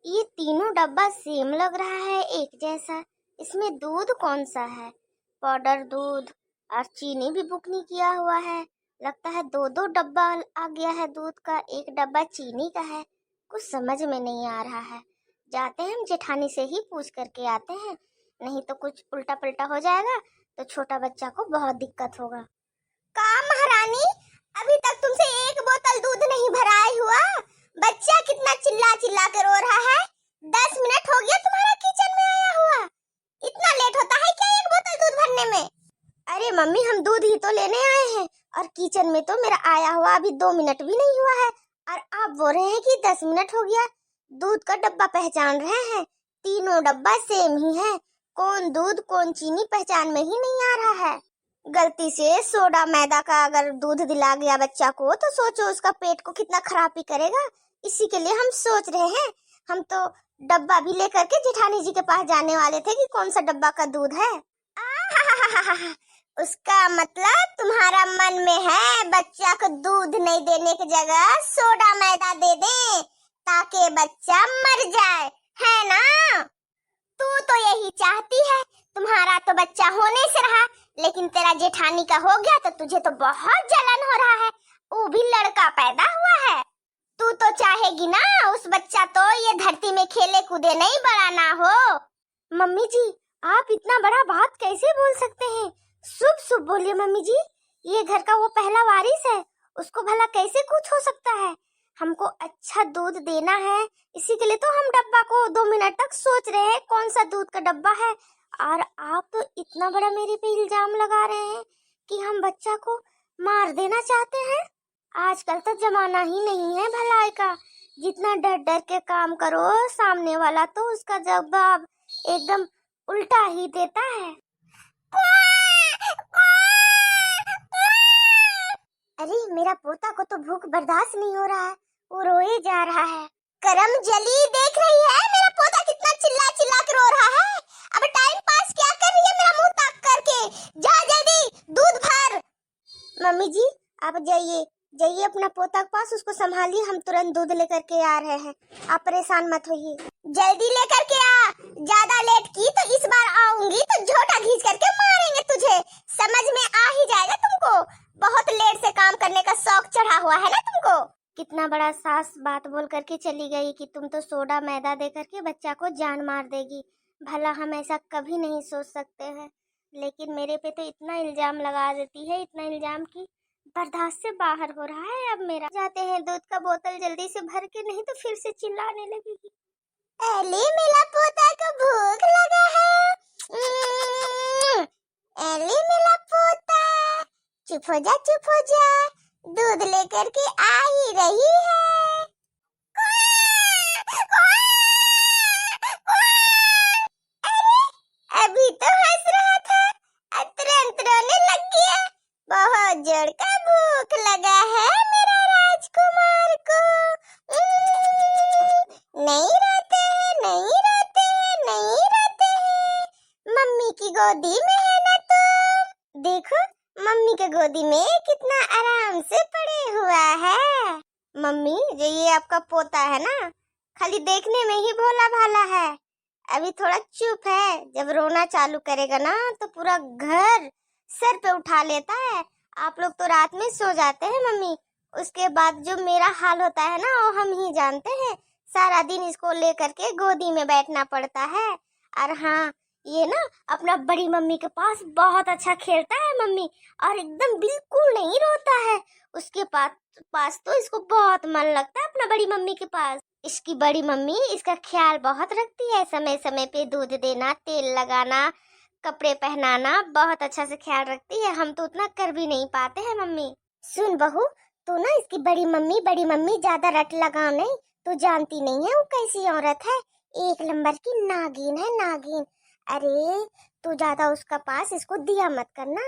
ये तीनों डब्बा सेम लग रहा है, एक जैसा। इसमें दूध कौन सा है? पाउडर दूध और चीनी भी बुक नहीं किया हुआ है। लगता है दो दो डब्बा आ गया है दूध का, एक डब्बा चीनी का है। कुछ समझ में नहीं आ रहा है। जाते हैं हम जेठानी से ही पूछ करके आते हैं, नहीं तो कुछ उल्टा पलटा हो जाएगा तो छोटा बच्चा को बहुत दिक्कत होगा। का महारानी, अभी तक तुमसे एक बोतल दूध नहीं भराया हुआ? बच्चा कितना चिल्ला चिल्ला कर रो रहा है। 10 मिनट हो गया तुम्हारा किचन में आया हुआ। इतना लेट होता है क्या एक बोतल दूध भरने में? अरे मम्मी, हम दूध ही तो लेने आए हैं और किचन में तो मेरा आया हुआ अभी 2 मिनट भी नहीं हुआ है और आप बोल रहे हैं कि 10 मिनट हो गया। दूध का डब्बा पहचान रहे हैं? तीनों डब्बा सेम ही है। कौन दूध कौन चीनी पहचान में ही नहीं आ रहा है। गलती से सोडा मैदा का अगर दूध दिला गया बच्चा को तो सोचो उसका पेट को कितना खराब ही करेगा। इसी के लिए हम सोच रहे हैं। हम तो डब्बा भी लेकर के जेठानी जी के पास जाने वाले थे कि कौन सा डब्बा का दूध है। आहाहाहा, उसका मतलब तुम्हारा मन में है बच्चा को दूध नहीं देने की जगह सोडा मैदा दे दे ताकि बच्चा मर जाए, है ना? तू तो यही चाहती है। तुम्हारा तो बच्चा होने से रहा, लेकिन तेरा जेठानी का हो गया तो तुझे तो बहुत जलन हो रहा है। वो भी लड़का पैदा हुआ है। तू तो चाहेगी ना उस बच्चा तो ये धरती में खेले कूदे नहीं, बड़ा ना हो। मम्मी जी, आप इतना बड़ा बात कैसे बोल सकते हैं? शुभ शुभ बोलिए मम्मी जी। ये घर का वो पहला वारिस है, उसको भला कैसे कुछ हो सकता है? हमको अच्छा दूध देना है, इसी के लिए तो हम डब्बा को 2 मिनट तक सोच रहे हैं कौन सा दूध का डब्बा है। और आप तो इतना बड़ा मेरे पे इल्जाम लगा रहे हैं कि हम बच्चा को मार देना चाहते हैं। आजकल तो जमाना ही नहीं है भलाई का। जितना डर डर के काम करो, सामने वाला तो उसका जवाब एकदम उल्टा ही देता है। अरे मेरा पोता को तो भूख बर्दाश्त नहीं हो रहा है, वो रोए जा रहा है। करम जली, देख रही है मेरा पोता कितना चिल्ला चिल्ला कर रो रहा है। अब टाइम पास क्या कर रही है मेरा मुंह ताक करके? जा जल्दी दूध भर। मम्मी जी, आप जाइए जाइए अपना पोता के पास, उसको संभालिए, हम तुरंत दूध लेकर के आ रहे हैं। आप परेशान मत होइए, जल्दी लेकर के आ। ज्यादा लेट की तो इस बार आऊंगी तो झोटा खींच करके मारेंगे तुझे। समझ में आ ही जाएगा तुमको। बहुत लेट से काम करने का शौक चढ़ा हुआ है ना तुमको। कितना बड़ा सास बात बोल करके चली गई कि तुम तो सोडा मैदा दे करके बच्चा को जान मार देगी। भला हम ऐसा कभी नहीं सोच सकते हैं, लेकिन मेरे पे तो इतना इल्जाम लगा देती है, इतना इल्जाम की बर्दाश्त से बाहर हो रहा है अब मेरा। जाते हैं दूध का बोतल जल्दी से भर के, नहीं तो फिर से चिल्लाने लगेगी। एले मेरा पोता को भूख लगा है। एले मेरा पोता, चुप हो जा चुप हो जा, दूध लेकर के आ ही रही है। अरे अभी तो हंस रहा था, तुरंत रोने लग गया। बहुत जोर का भूख लगा है मेरा राजकुमार को। नहीं रोते नहीं रोते नहीं रोते। मम्मी की गोदी में है ना तुम? देखो मम्मी के गोदी में कितना आराम से पड़े हुआ है। मम्मी, जो ये आपका पोता है ना, खाली देखने में ही भोला भाला है, अभी थोड़ा चुप है। जब रोना चालू करेगा ना तो पूरा घर सर पे उठा लेता है। आप लोग तो रात में सो जाते हैं मम्मी, उसके बाद जो मेरा हाल होता है ना वो हम ही जानते हैं। सारा दिन इसको लेकर के गोदी में बैठना पड़ता है। और हाँ, ये ना अपना बड़ी मम्मी के पास बहुत अच्छा खेलता है मम्मी, और एकदम बिल्कुल नहीं रोता है। उसके पास तो इसको बहुत मन लगता है अपना बड़ी मम्मी के पास। इसकी बड़ी मम्मी इसका ख्याल बहुत रखती है, समय समय पे दूध देना, तेल लगाना, कपड़े पहनाना, बहुत अच्छा से ख्याल रखती है। हम तो उतना कर भी नहीं पाते हैं मम्मी। सुन बहू, तू ना इसकी बड़ी मम्मी ज्यादा रट लगाओ नहीं। तू जानती नहीं है वो कैसी औरत है, एक नंबर की नागिन है, नागिन। अरे तू ज्यादा उसका पास इसको दिया मत करना,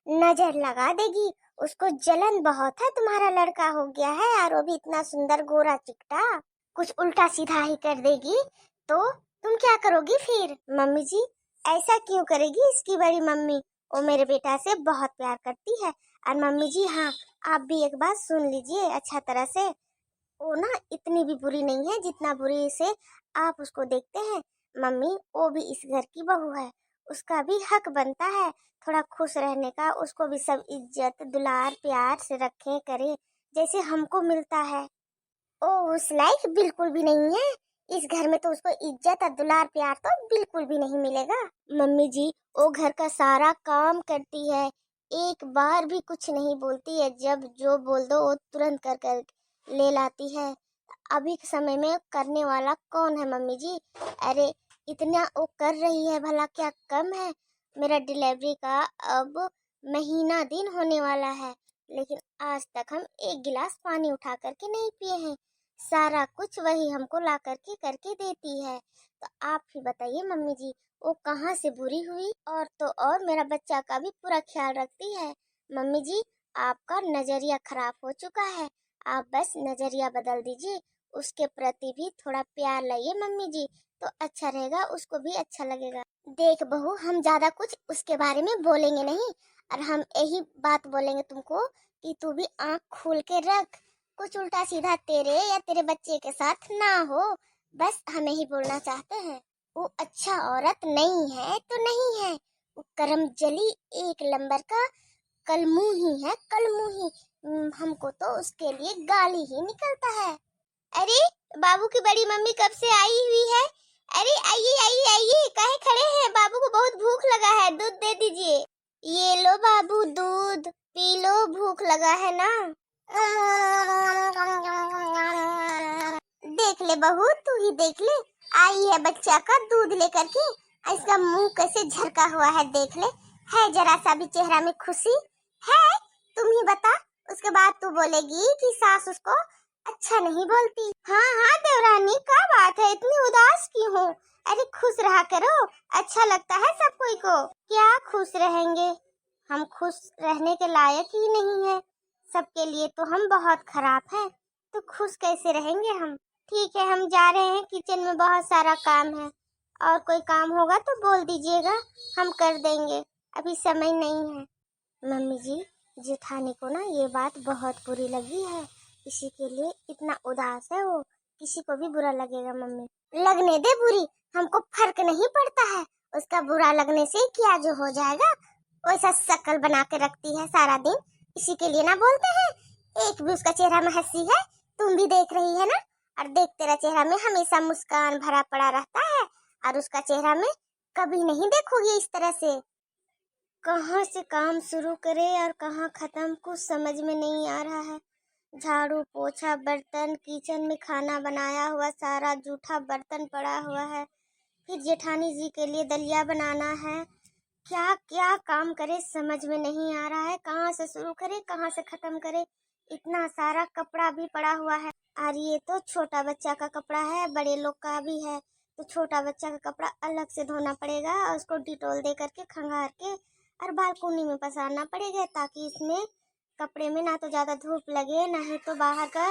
नजर लगा देगी। उसको जलन बहुत है, तुम्हारा लड़का हो गया है और वो भी इतना सुंदर गोरा चिकटा, कुछ उल्टा सीधा ही कर देगी तो तुम क्या करोगी फिर? मम्मी जी, ऐसा क्यों करेगी इसकी बड़ी मम्मी? वो मेरे बेटा से बहुत प्यार करती है। और मम्मी जी हाँ, आप भी एक बात सुन लीजिए अच्छा तरह से। वो ना इतनी भी बुरी नहीं है जितना बुरी से आप उसको देखते हैं। मम्मी, वो भी इस घर की बहू है, उसका भी हक बनता है थोड़ा खुश रहने का। उसको भी सब इज्जत दुलार प्यार से रखें करें जैसे हमको मिलता है। ओ उस लायक बिल्कुल भी नहीं है। इस घर में तो उसको इज्जत और दुलार प्यार तो बिल्कुल भी नहीं मिलेगा। मम्मी जी, वो घर का सारा काम करती है, एक बार भी कुछ नहीं बोलती है। जब जो बोल दो वो तुरंत कर कर ले लाती है। अभी के समय में करने वाला कौन है मम्मी जी? अरे इतना वो कर रही है भला क्या कम है? मेरा डिलीवरी का अब महीना दिन होने वाला है, लेकिन आज तक हम एक गिलास पानी उठा करके नहीं पिए हैं। सारा कुछ वही हमको ला करके करके देती है। तो आप ही बताइए मम्मी जी, वो कहाँ से बुरी हुई? और तो और मेरा बच्चा का भी पूरा ख्याल रखती है। मम्मी जी, आपका नजरिया खराब हो चुका है, आप बस नजरिया बदल दीजिए। उसके प्रति भी थोड़ा प्यार लाइए मम्मी जी, तो अच्छा रहेगा, उसको भी अच्छा लगेगा। देख बहू, हम ज्यादा कुछ उसके बारे में बोलेंगे नहीं, और हम यही बात बोलेंगे तुमको कि तू भी आँख खोल के रख, कुछ उल्टा सीधा तेरे या तेरे बच्चे के साथ ना हो। बस हमें ही बोलना चाहते हैं। वो अच्छा औरत नहीं है तो नहीं है, वो करम जली एक नंबर का कलमुही है, कलमुही। हमको तो उसके लिए गाली ही निकलता है। अरे बाबू की बड़ी मम्मी कब से आई हुई है? अरे आइए आइए आइए, काहे खड़े हैं? बाबू को बहुत भूख लगा है, दूध दे दीजिए। ये लो बाबू दूध पी लो, भूख लगा है ना। देख ले बहू, तू ही देख ले, आई है बच्चा का दूध लेकर के। इसका मुंह कैसे झरका हुआ है, देख ले। है जरा सा भी चेहरा में खुशी है? तुम ही बता, उसके बाद तू बोलेगी कि सास उसको अच्छा नहीं बोलती। हाँ हाँ देवरानी, क्या बात है, इतनी उदास क्यों हो? अरे खुश रहा करो, अच्छा लगता है सब कोई को। क्या खुश रहेंगे, हम खुश रहने के लायक ही नहीं है। सबके लिए तो हम बहुत खराब हैं, तो खुश कैसे रहेंगे हम? ठीक है, हम जा रहे हैं, किचन में बहुत सारा काम है, और कोई काम होगा तो बोल दीजिएगा, हम कर देंगे, अभी समय नहीं है। मम्मी जी, जेठानी को ना ये बात बहुत बुरी लगी है, इसी के लिए इतना उदास है वो। किसी को भी बुरा लगेगा मम्मी। लगने दे बुरी, हमको फर्क नहीं पड़ता है, उसका बुरा लगने से क्या जो हो जाएगा। वैसा शक्ल बना के रखती है सारा दिन, इसी के लिए ना बोलते हैं। एक भी उसका चेहरा में हंसी है? तुम भी देख रही है ना, और देख तेरा चेहरा में हमेशा मुस्कान भरा पड़ा रहता है, और उसका चेहरा में कभी नहीं देखोगे इस तरह से। कहाँ से काम शुरू करे और कहाँ खत्म, कुछ समझ में नहीं आ रहा है। झाड़ू पोछा बर्तन, किचन में खाना बनाया हुआ सारा जूठा बर्तन पड़ा हुआ है, फिर जेठानी जी के लिए दलिया बनाना है। क्या क्या काम करे समझ में नहीं आ रहा है, कहाँ से शुरू करे कहाँ से खत्म करे। इतना सारा कपड़ा भी पड़ा हुआ है, और ये तो छोटा बच्चा का कपड़ा है, बड़े लोग का भी है, तो छोटा बच्चा का कपड़ा अलग से धोना पड़ेगा, और उसको डिटोल दे करके खंगार के और बालकोनी में पसारना पड़ेगा, ताकि इसमें कपड़े में ना तो ज्यादा धूप लगे, ना ही तो बाहर का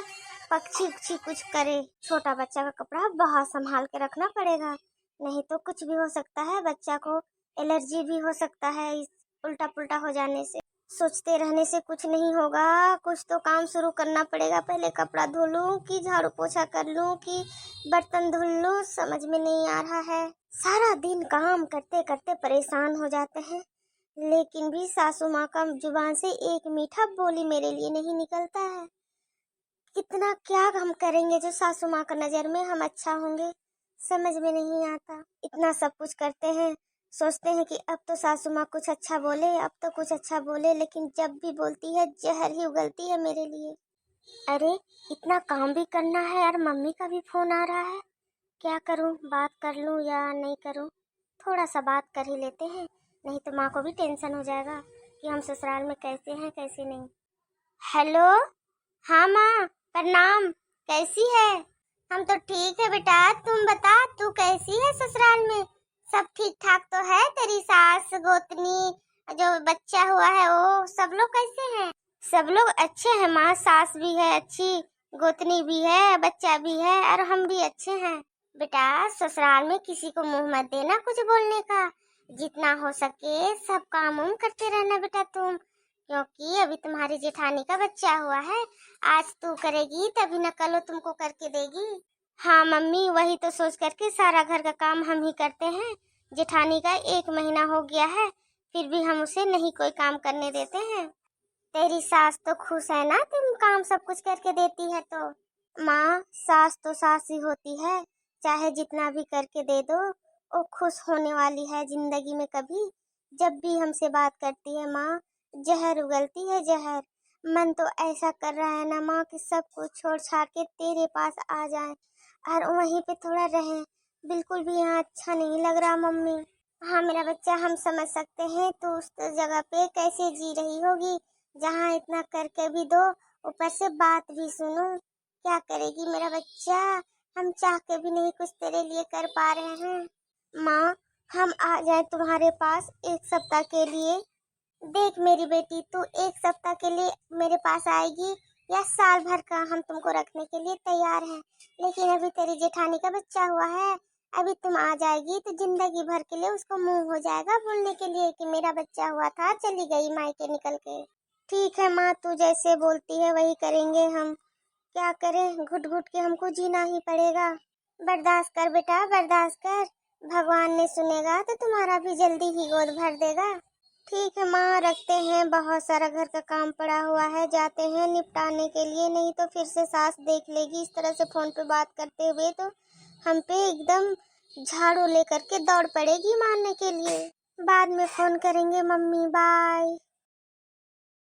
पक्षी उक्षी कुछ करे। छोटा बच्चा का कपड़ा बहुत संभाल के रखना पड़ेगा, नहीं तो कुछ भी हो सकता है, बच्चा को एलर्जी भी हो सकता है इस उल्टा पुल्टा हो जाने से। सोचते रहने से कुछ नहीं होगा, कुछ तो काम शुरू करना पड़ेगा। पहले कपड़ा धो लूं कि झाड़ू पोछा कर लूं कि बर्तन धुल लूं, समझ में नहीं आ रहा है। सारा दिन काम करते करते परेशान हो जाते हैं, लेकिन भी सासू माँ का जुबान से एक मीठा बोली मेरे लिए नहीं निकलता है। कितना क्या हम करेंगे जो सासू माँ का नजर में हम अच्छा होंगे, समझ में नहीं आता। इतना सब कुछ करते हैं, सोचते हैं कि अब तो सासू माँ कुछ अच्छा बोले, अब तो कुछ अच्छा बोले, लेकिन जब भी बोलती है जहर ही उगलती है मेरे लिए। अरे इतना काम भी करना है, और मम्मी का भी फोन आ रहा है। क्या करूं, बात कर लूं या नहीं करूं? थोड़ा सा बात कर ही लेते हैं, नहीं तो माँ को भी टेंशन हो जाएगा कि हम ससुराल में कैसे हैं कैसे नहीं। हेलो, हाँ माँ प्रणाम, कैसी है? हम तो ठीक है बेटा, तुम बता तू कैसी है? ससुराल में सब ठीक ठाक तो है? तेरी सास गोतनी जो बच्चा हुआ है वो सब लोग कैसे हैं? सब लोग अच्छे हैं माँ, सास भी है अच्छी, गोतनी भी है, बच्चा भी है, और हम भी अच्छे हैं। बेटा ससुराल में किसी को मुंह मत देना कुछ बोलने का, जितना हो सके सब काम उम करते रहना बेटा तुम, क्योंकि अभी तुम्हारी जेठानी का बच्चा हुआ है। आज तू करेगी तभी न कल वो तुमको करके देगी। हाँ मम्मी, वही तो सोच करके सारा घर का काम हम ही करते हैं। जेठानी का 1 महीना हो गया है, फिर भी हम उसे नहीं कोई काम करने देते हैं। तेरी सास तो खुश है ना, तुम काम सब कुछ करके देती है तो। माँ, सास तो सास ही होती है, चाहे जितना भी करके दे दो वो खुश होने वाली है जिंदगी में कभी। जब भी हमसे बात करती है माँ, जहर उगलती है जहर। मन तो ऐसा कर रहा है ना माँ कि सब कुछ छोड़ छाड़ के तेरे पास आ जाए और वहीं पे थोड़ा रहें। बिल्कुल भी यहाँ अच्छा नहीं लग रहा मम्मी। हाँ मेरा बच्चा, हम समझ सकते हैं तू उस जगह पे कैसे जी रही होगी जहाँ इतना करके भी दो, ऊपर से बात भी सुनो। क्या करेगी मेरा बच्चा, हम चाह के भी नहीं कुछ तेरे लिए कर पा रहे हैं। माँ, हम आ जाए तुम्हारे पास 1 सप्ताह के लिए। देख मेरी बेटी, तू 1 सप्ताह के लिए मेरे पास आएगी या साल भर का हम तुमको रखने के लिए तैयार हैं। लेकिन अभी तेरी जेठानी का बच्चा हुआ है, अभी तुम आ जाएगी तो जिंदगी भर के लिए उसको मुंह हो जाएगा बोलने के लिए कि मेरा बच्चा हुआ था, चली गई मायके निकल के। ठीक है माँ, तू जैसे बोलती है वही करेंगे हम। क्या करें, घुट घुट के हमको जीना ही पड़ेगा। बर्दाश्त कर बेटा, बर्दाश्त कर। भगवान ने सुनेगा तो तुम्हारा भी जल्दी ही गोद भर देगा। ठीक है माँ, रखते हैं, बहुत सारा घर का काम पड़ा हुआ है, जाते हैं निपटाने के लिए, नहीं तो फिर से सास देख लेगी इस तरह से फोन पे बात करते हुए तो हम पे एकदम झाड़ू लेकर के दौड़ पड़ेगी मारने के लिए। बाद में फोन करेंगे मम्मी, बाय।